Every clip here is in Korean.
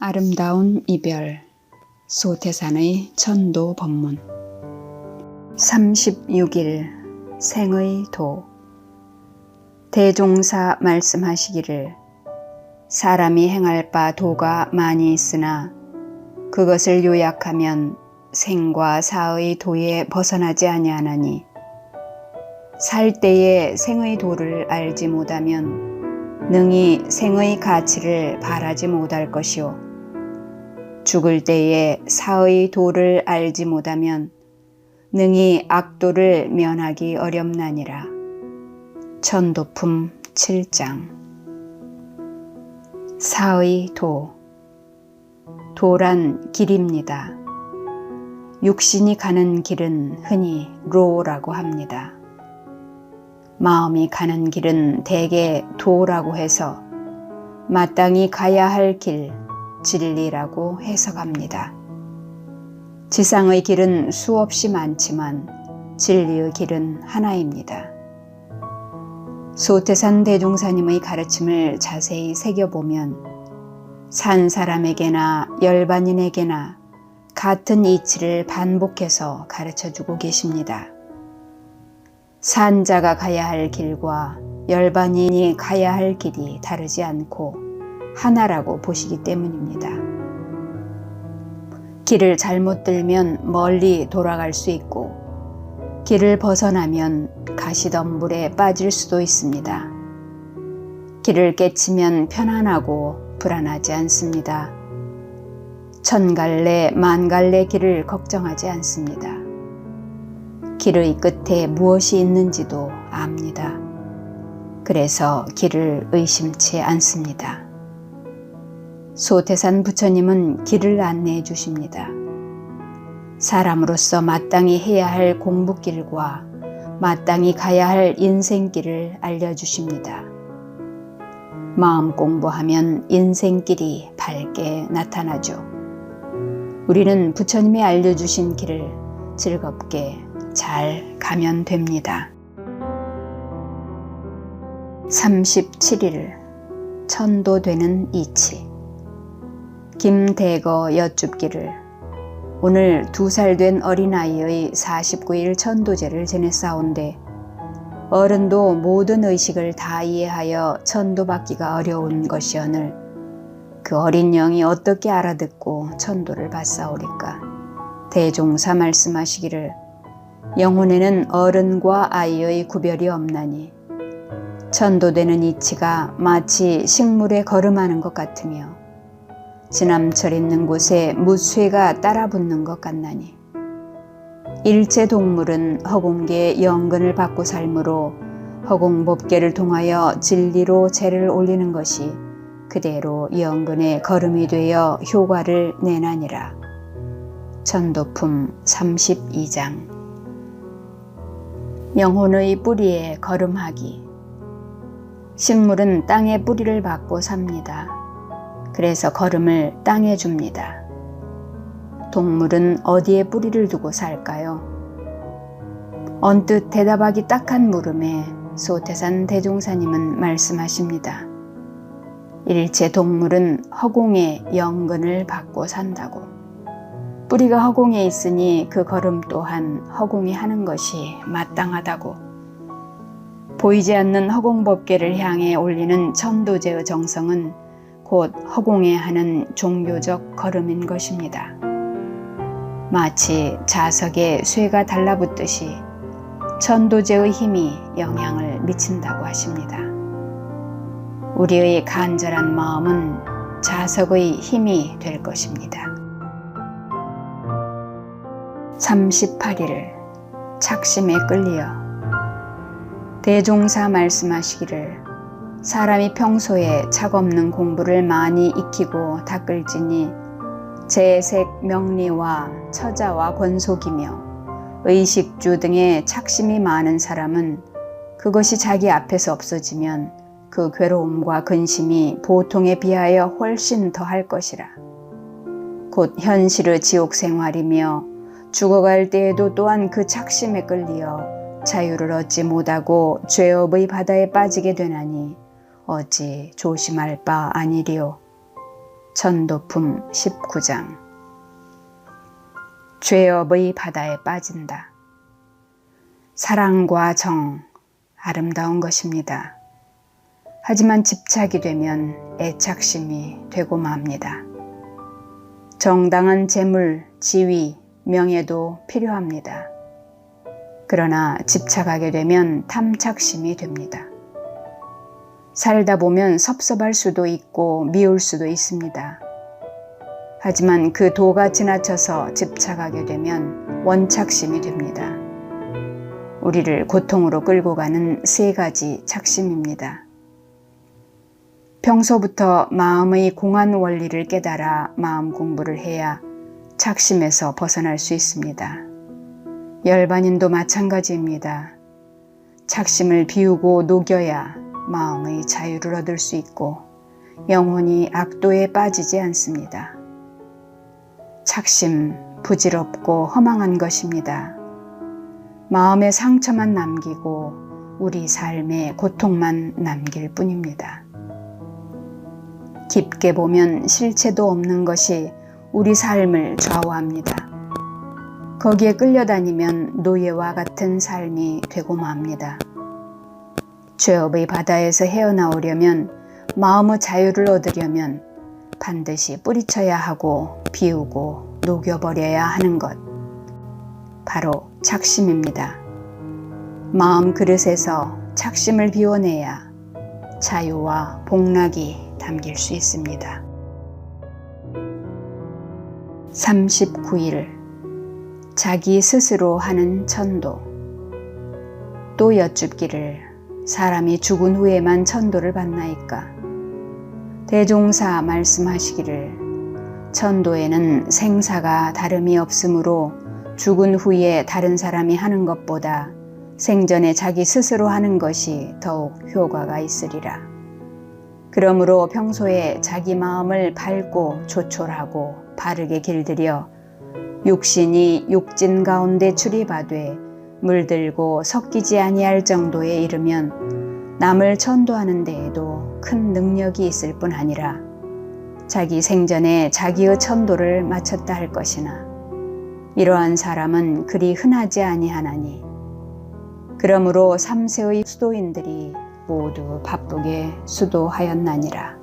아름다운 이별 소태산의 천도 법문 36일 생의 도 대종사 말씀하시기를 사람이 행할 바 도가 많이 있으나 그것을 요약하면 생과 사의 도에 벗어나지 아니하나니 살 때에 생의 도를 알지 못하면 능히 생의 가치를 바라지 못할 것이요 죽을 때에 사의 도를 알지 못하면 능히 악도를 면하기 어렵나니라. 천도품 7장 사의 도 도란 길입니다. 육신이 가는 길은 흔히 로라고 합니다. 마음이 가는 길은 대개 도라고 해서 마땅히 가야 할 길, 진리라고 해석합니다. 지상의 길은 수없이 많지만 진리의 길은 하나입니다. 소태산 대종사님의 가르침을 자세히 새겨보면 산 사람에게나 열반인에게나 같은 이치를 반복해서 가르쳐주고 계십니다. 산자가 가야 할 길과 열반인이 가야 할 길이 다르지 않고 하나라고 보시기 때문입니다. 길을 잘못 들면 멀리 돌아갈 수 있고 길을 벗어나면 가시덤불에 빠질 수도 있습니다. 길을 깨치면 편안하고 불안하지 않습니다. 천갈래 만갈래 길을 걱정하지 않습니다. 길의 끝에 무엇이 있는지도 압니다. 그래서 길을 의심치 않습니다. 소태산 부처님은 길을 안내해 주십니다. 사람으로서 마땅히 해야 할 공부길과 마땅히 가야 할 인생길을 알려주십니다. 마음 공부하면 인생길이 밝게 나타나죠. 우리는 부처님이 알려주신 길을 즐겁게 잘 가면 됩니다. 37일 천도되는 이치 김대거 여쭙기를 오늘 2살 된 어린아이의 49일 천도제를 지냈사온데 어른도 모든 의식을 다 이해하여 천도받기가 어려운 것이오늘 그 어린 영이 어떻게 알아듣고 천도를 받사오리까. 대종사 말씀하시기를 영혼에는 어른과 아이의 구별이 없나니 천도되는 이치가 마치 식물에 걸음하는 것 같으며 지남철 있는 곳에 무쇠가 따라붙는 것 같나니 일체 동물은 허공계의 영근을 받고 살므로 허공법계를 통하여 진리로 재를 올리는 것이 그대로 영근의 걸음이 되어 효과를 내나니라. 천도품 32장 영혼의 뿌리에 걸음하기 식물은 땅에 뿌리를 받고 삽니다. 그래서 걸음을 땅에 줍니다. 동물은 어디에 뿌리를 두고 살까요? 언뜻 대답하기 딱한 물음에 소태산 대종사님은 말씀하십니다. 일체 동물은 허공에 영근을 받고 산다고. 뿌리가 허공에 있으니 그 걸음 또한 허공이 하는 것이 마땅하다고. 보이지 않는 허공법계를 향해 올리는 천도제의 정성은 곧 허공에 하는 종교적 걸음인 것입니다. 마치 자석에 쇠가 달라붙듯이 천도제의 힘이 영향을 미친다고 하십니다. 우리의 간절한 마음은 자석의 힘이 될 것입니다. 38일 착심에 끌리어 대종사 말씀하시기를 사람이 평소에 착없는 공부를 많이 익히고 닦을지니 재색 명리와 처자와 권속이며 의식주 등의 착심이 많은 사람은 그것이 자기 앞에서 없어지면 그 괴로움과 근심이 보통에 비하여 훨씬 더할 것이라. 곧 현실의 지옥 생활이며 죽어갈 때에도 또한 그 착심에 끌리어 자유를 얻지 못하고 죄업의 바다에 빠지게 되나니 어찌 조심할 바 아니리요. 전도품 19장. 죄업의 바다에 빠진다. 사랑과 정, 아름다운 것입니다. 하지만 집착이 되면 애착심이 되고 맙니다. 정당한 재물, 지위, 명예도 필요합니다. 그러나 집착하게 되면 탐착심이 됩니다. 살다 보면 섭섭할 수도 있고 미울 수도 있습니다. 하지만 그 도가 지나쳐서 집착하게 되면 원착심이 됩니다. 우리를 고통으로 끌고 가는 세 가지 착심입니다. 평소부터 마음의 공한 원리를 깨달아 마음 공부를 해야 착심에서 벗어날 수 있습니다. 열반인도 마찬가지입니다. 착심을 비우고 녹여야 마음의 자유를 얻을 수 있고 영혼이 악도에 빠지지 않습니다. 착심, 부질없고 허망한 것입니다. 마음의 상처만 남기고 우리 삶에 고통만 남길 뿐입니다. 깊게 보면 실체도 없는 것이 우리 삶을 좌우합니다. 거기에 끌려다니면 노예와 같은 삶이 되고 맙니다. 죄업의 바다에서 헤어나오려면, 마음의 자유를 얻으려면 반드시 뿌리쳐야 하고 비우고 녹여버려야 하는 것, 바로 착심입니다. 마음 그릇에서 착심을 비워내야 자유와 복락이 담길 수 있습니다. 39일. 자기 스스로 하는 천도. 또 여쭙기를 사람이 죽은 후에만 천도를 받나이까? 대종사 말씀하시기를 천도에는 생사가 다름이 없으므로 죽은 후에 다른 사람이 하는 것보다 생전에 자기 스스로 하는 것이 더욱 효과가 있으리라. 그러므로 평소에 자기 마음을 밝고 조촐하고 바르게 길들여 육신이 육진 가운데 출입하되 물들고 섞이지 아니할 정도에 이르면 남을 천도하는 데에도 큰 능력이 있을 뿐 아니라 자기 생전에 자기의 천도를 마쳤다 할 것이나 이러한 사람은 그리 흔하지 아니하나니 그러므로 3세의 수도인들이 모두 바쁘게 수도하였나니라.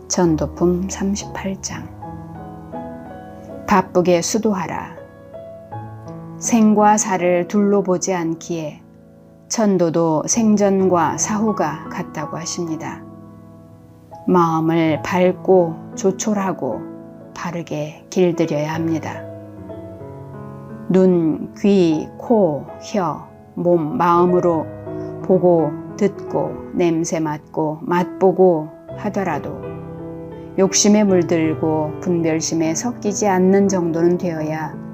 전도품 38장. 바쁘게 수도하라. 생과 사를 둘로 보지 않기에 천도도 생전과 사후가 같다고 하십니다. 마음을 밝고 조촐하고 바르게 길들여야 합니다. 눈, 귀, 코, 혀, 몸, 마음으로 보고 듣고 냄새 맡고 맛보고 하더라도 욕심에 물들고 분별심에 섞이지 않는 정도는 되어야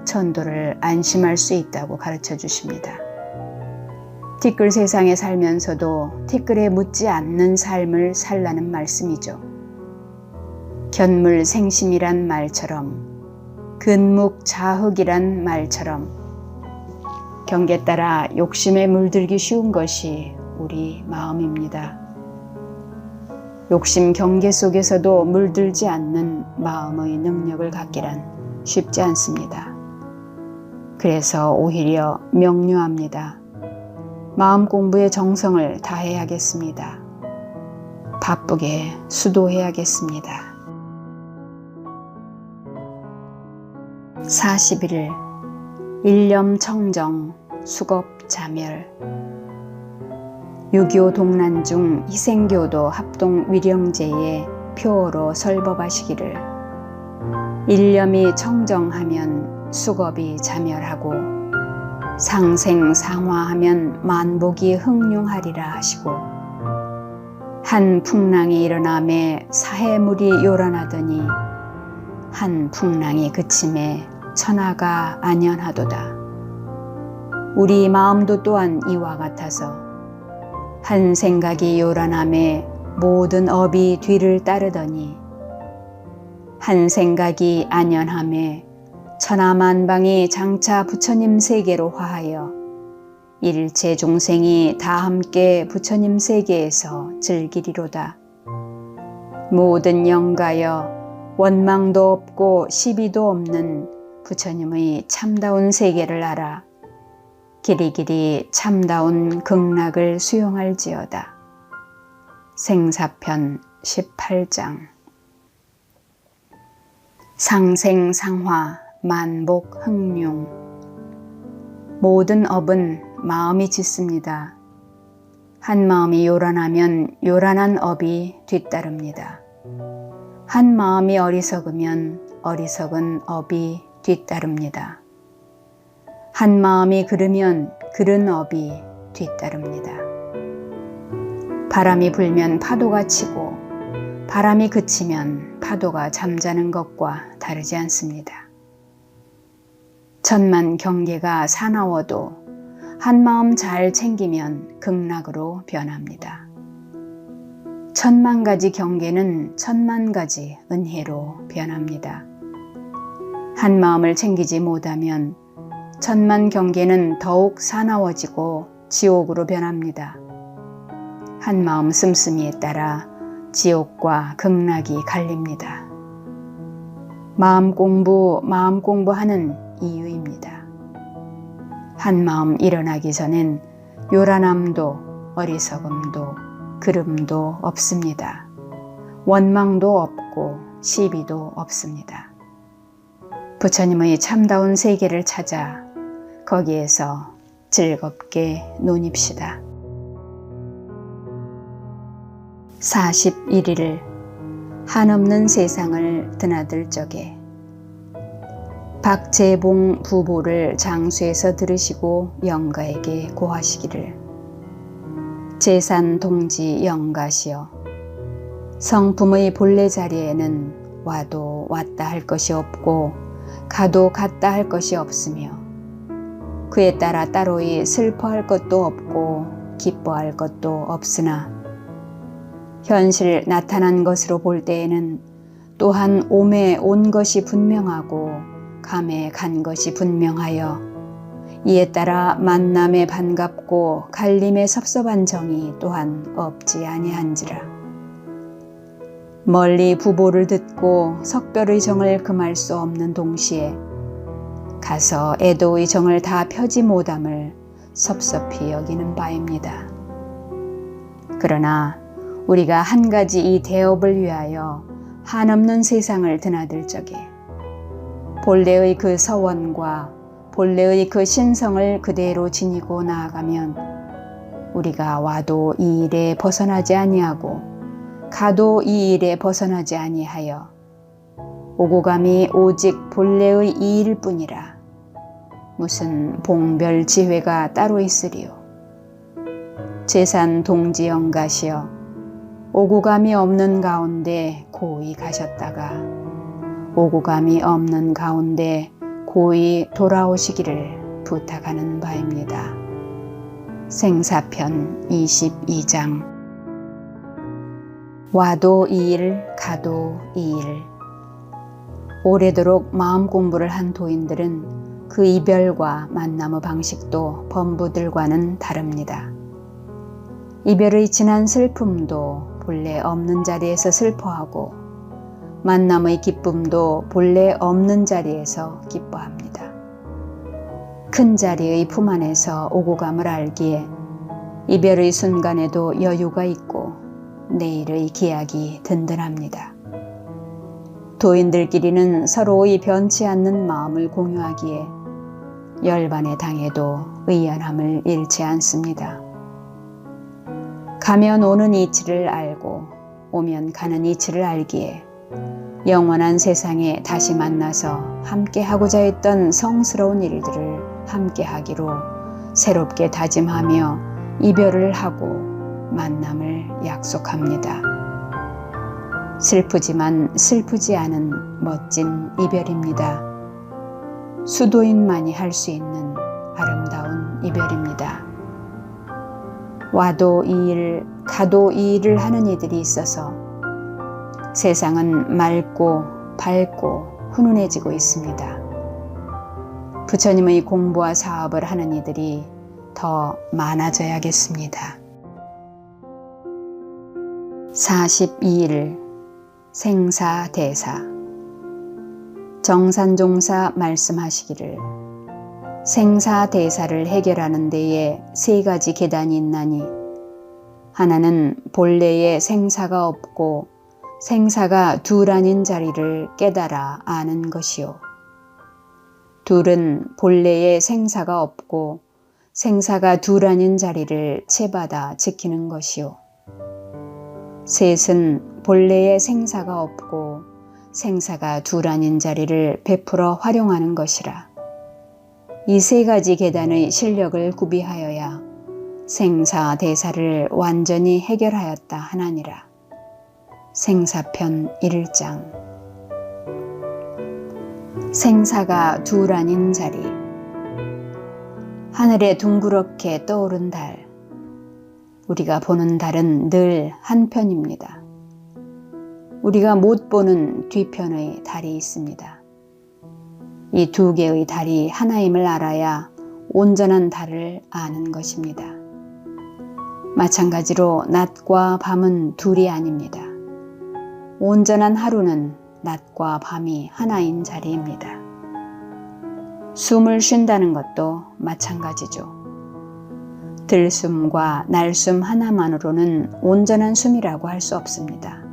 천도를 안심할 수 있다고 가르쳐 주십니다. 티끌 세상에 살면서도 티끌에 묻지 않는 삶을 살라는 말씀이죠. 견물생심이란 말처럼 근묵자흑이란 말처럼 경계 따라 욕심에 물들기 쉬운 것이 우리 마음입니다. 욕심 경계 속에서도 물들지 않는 마음의 능력을 갖기란 쉽지 않습니다. 그래서 오히려 명료합니다. 마음 공부에 정성을 다해야겠습니다. 바쁘게 수도해야겠습니다. 41일. 일념 청정, 수겁 자멸. 6.25 동란 중 희생교도 합동 위령제의 표어로 설법하시기를 일념이 청정하면 수겁이 자멸하고 상생상화하면 만복이 흥룡하리라 하시고 한 풍랑이 일어남에 사해물이 요란하더니 한 풍랑이 그침에 천하가 안연하도다. 우리 마음도 또한 이와 같아서 한 생각이 요란함에 모든 업이 뒤를 따르더니 한 생각이 안연함에 천하만방이 장차 부처님 세계로 화하여 일체 종생이 다 함께 부처님 세계에서 즐기리로다. 모든 영가여 원망도 없고 시비도 없는 부처님의 참다운 세계를 알아 길이길이 참다운 극락을 수용할지어다. 생사편 18장. 상생상화 만복 흥룡. 모든 업은 마음이 짓습니다. 한 마음이 요란하면 요란한 업이 뒤따릅니다. 한 마음이 어리석으면 어리석은 업이 뒤따릅니다. 한 마음이 그르면 그른 업이 뒤따릅니다. 바람이 불면 파도가 치고 바람이 그치면 파도가 잠자는 것과 다르지 않습니다. 천만 경계가 사나워도 한 마음 잘 챙기면 극락으로 변합니다. 천만 가지 경계는 천만 가지 은혜로 변합니다. 한 마음을 챙기지 못하면 천만 경계는 더욱 사나워지고 지옥으로 변합니다. 한 마음 씀씀이에 따라 지옥과 극락이 갈립니다. 마음 공부하는 이유입니다. 한 마음 일어나기 전엔 요란함도 어리석음도 그름도 없습니다. 원망도 없고 시비도 없습니다. 부처님의 참다운 세계를 찾아 거기에서 즐겁게 논입시다. 41일 한없는 세상을 드나들 적에 박재봉 부보를 장수에서 들으시고 영가에게 고하시기를 제산동지 영가시여 성품의 본래 자리에는 와도 왔다 할 것이 없고 가도 갔다 할 것이 없으며 그에 따라 따로이 슬퍼할 것도 없고 기뻐할 것도 없으나 현실 나타난 것으로 볼 때에는 또한 옴에 온 것이 분명하고 감에 간 것이 분명하여 이에 따라 만남에 반갑고 갈림에 섭섭한 정이 또한 없지 아니한지라. 멀리 부보를 듣고 석별의 정을 금할 수 없는 동시에 가서 애도의 정을 다 펴지 못함을 섭섭히 여기는 바입니다. 그러나 우리가 한 가지 이 대업을 위하여 한없는 세상을 드나들 적에 본래의 그 서원과 본래의 그 신성을 그대로 지니고 나아가면 우리가 와도 이 일에 벗어나지 아니하고 가도 이 일에 벗어나지 아니하여 오고감이 오직 본래의 이 일뿐이라 무슨 봉별 지회가 따로 있으리요. 제산 동지영가시여 오고감이 없는 가운데 고이 가셨다가 오고감이 없는 가운데 고이 돌아오시기를 부탁하는 바입니다. 생사편 22장. 와도 이 일, 가도 이 일. 오래도록 마음 공부를 한 도인들은 그 이별과 만남의 방식도 범부들과는 다릅니다. 이별의 진한 슬픔도 본래 없는 자리에서 슬퍼하고 만남의 기쁨도 본래 없는 자리에서 기뻐합니다. 큰 자리의 품 안에서 오고감을 알기에 이별의 순간에도 여유가 있고 내일의 기약이 든든합니다. 도인들끼리는 서로의 변치 않는 마음을 공유하기에 열반에 당해도 의연함을 잃지 않습니다. 가면 오는 이치를 알고 오면 가는 이치를 알기에 영원한 세상에 다시 만나서 함께 하고자 했던 성스러운 일들을 함께 하기로 새롭게 다짐하며 이별을 하고 만남을 약속합니다. 슬프지만 슬프지 않은 멋진 이별입니다. 수도인만이 할 수 있는 아름다운 이별입니다. 와도 이 일, 가도 이 일을 하는 이들이 있어서 세상은 맑고 밝고 훈훈해지고 있습니다. 부처님의 공부와 사업을 하는 이들이 더 많아져야겠습니다. 42일 생사대사. 정산종사 말씀하시기를 생사대사를 해결하는 데에 세 가지 계단이 있나니 하나는 본래에 생사가 없고 생사가 둘 아닌 자리를 깨달아 아는 것이요. 둘은 본래에 생사가 없고 생사가 둘 아닌 자리를 채받아 지키는 것이요. 셋은 본래에 생사가 없고 생사가 둘 아닌 자리를 베풀어 활용하는 것이라. 이 세 가지 계단의 실력을 구비하여야 생사대사를 완전히 해결하였다 하나니라. 생사편 1장. 생사가 둘 아닌 자리. 하늘에 둥그렇게 떠오른 달. 우리가 보는 달은 늘 한편입니다. 우리가 못 보는 뒤편의 달이 있습니다. 이 두 개의 달이 하나임을 알아야 온전한 달을 아는 것입니다. 마찬가지로 낮과 밤은 둘이 아닙니다. 온전한 하루는 낮과 밤이 하나인 자리입니다. 숨을 쉰다는 것도 마찬가지죠. 들숨과 날숨 하나만으로는 온전한 숨이라고 할 수 없습니다.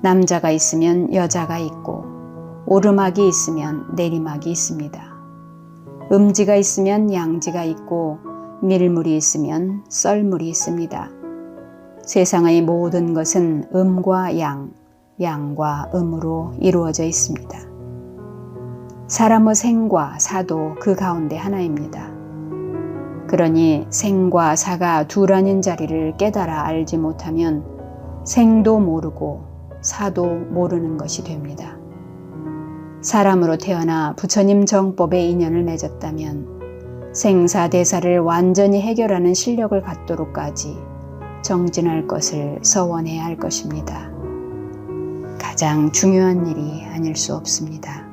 남자가 있으면 여자가 있고 오르막이 있으면 내리막이 있습니다. 음지가 있으면 양지가 있고 밀물이 있으면 썰물이 있습니다. 세상의 모든 것은 음과 양, 양과 음으로 이루어져 있습니다. 사람의 생과 사도 그 가운데 하나입니다. 그러니 생과 사가 둘 아닌 자리를 깨달아 알지 못하면 생도 모르고 사도 모르는 것이 됩니다. 사람으로 태어나 부처님 정법에 인연을 맺었다면 생사대사를 완전히 해결하는 실력을 갖도록까지 정진할 것을 서원해야 할 것입니다. 가장 중요한 일이 아닐 수 없습니다.